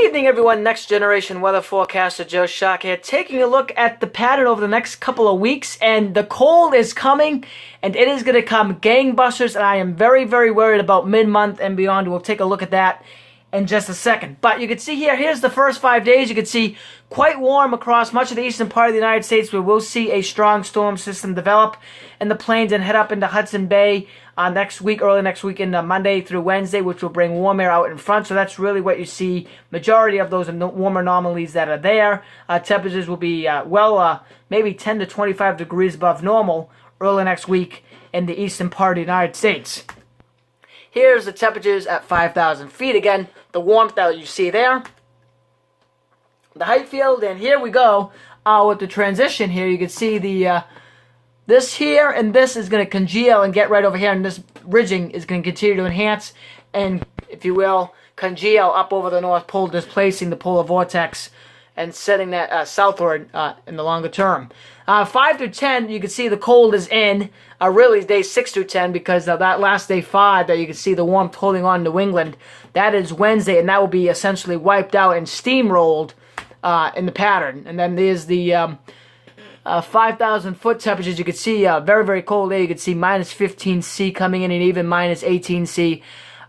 evening, everyone. Next Generation Weather Forecaster Joe Shock here, taking a look at the pattern over the next couple of weeks. And the cold is coming, and it is going to come gangbusters. And I am very, very worried about mid-month and beyond. We'll take a look at that in just a second. But you can see here's the first 5 days. You can see quite warm across much of the eastern part of the United States, where we'll see a strong storm system develop in the plains and head up into Hudson Bay next week, early next week, in Monday through Wednesday, which will bring warm air out in front. So that's really what you see. Majority of those warmer anomalies that are there. Temperatures will be maybe 10 to 25 degrees above normal early next week in the eastern part of the United States. Here's the temperatures at 5,000 feet. Again, the warmth that you see there, the height field, and here we go with the transition here. You can see the this here and this is going to congeal and get right over here, and this ridging is going to continue to enhance and, if you will, congeal up over the North Pole, displacing the polar vortex and setting that southward in the longer term. 5 through 10, you can see the cold is in. Really, days 6 through 10, because that last day 5 that you can see the warmth holding on to New England, that is Wednesday, and that will be essentially wiped out and steamrolled in the pattern. And then there's the 5,000 foot temperatures. You can see very, very cold there. You can see minus 15 C coming in, and even minus 18 C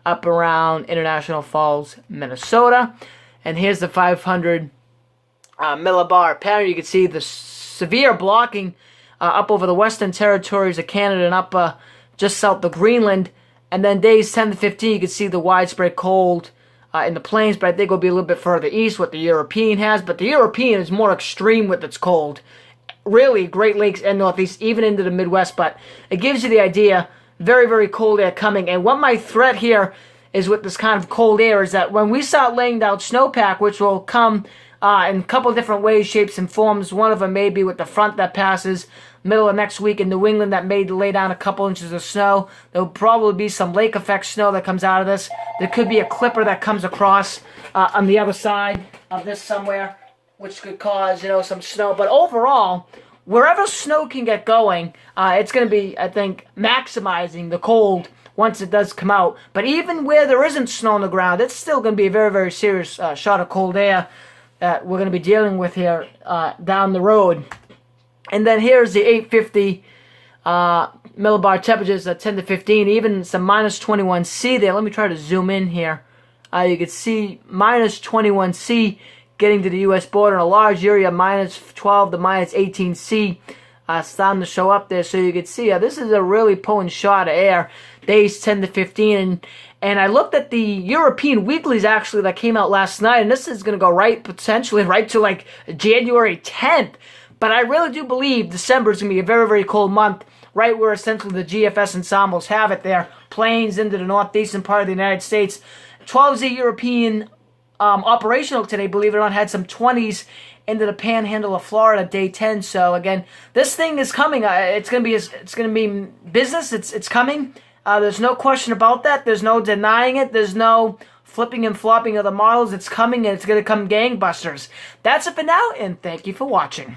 up around International Falls, Minnesota. And here's the 500 millibar pattern. You can see the severe blocking up over the western territories of Canada and up just south of Greenland. And then days 10 to 15, you can see the widespread cold in the plains, but I think it'll be a little bit further east, what the European has. But the European is more extreme with its cold. Really, Great Lakes and Northeast, even into the Midwest. But it gives you the idea, very, very cold air coming. And what my threat here is with this kind of cold air is that when we start laying down snowpack, which will come in a couple different ways, shapes, and forms. One of them may be with the front that passes middle of next week in New England that may lay down a couple inches of snow. There will probably be some lake effect snow that comes out of this. There could be a clipper that comes across on the other side of this somewhere, which could cause, some snow. But overall, wherever snow can get going, it's going to be, I think, maximizing the cold once it does come out. But even where there isn't snow on the ground, it's still going to be a very, very serious shot of cold air that we're going to be dealing with here down the road. And then here's the 850 millibar temperatures at 10 to 15, even some minus 21 C there. Let me try to zoom in here. You can see minus 21 C getting to the U.S. border in a large area, minus 12 to minus 18 C. Starting to show up there, so you can see this is a really potent shot of air, days 10 to 15. And I looked at the European weeklies, actually, that came out last night, and this is going to go potentially right to like January 10th. But I really do believe December is going to be a very, very cold month, right where essentially the GFS ensembles have it there, plains into the northeastern part of the United States. 12Z European operational today, believe it or not, had some 20s into the panhandle of Florida, day 10. So again, this thing is coming. It's going to be business. It's coming. There's no question about that. There's no denying it. There's no flipping and flopping of the models. It's coming, and it's going to come gangbusters. That's it for now, and thank you for watching.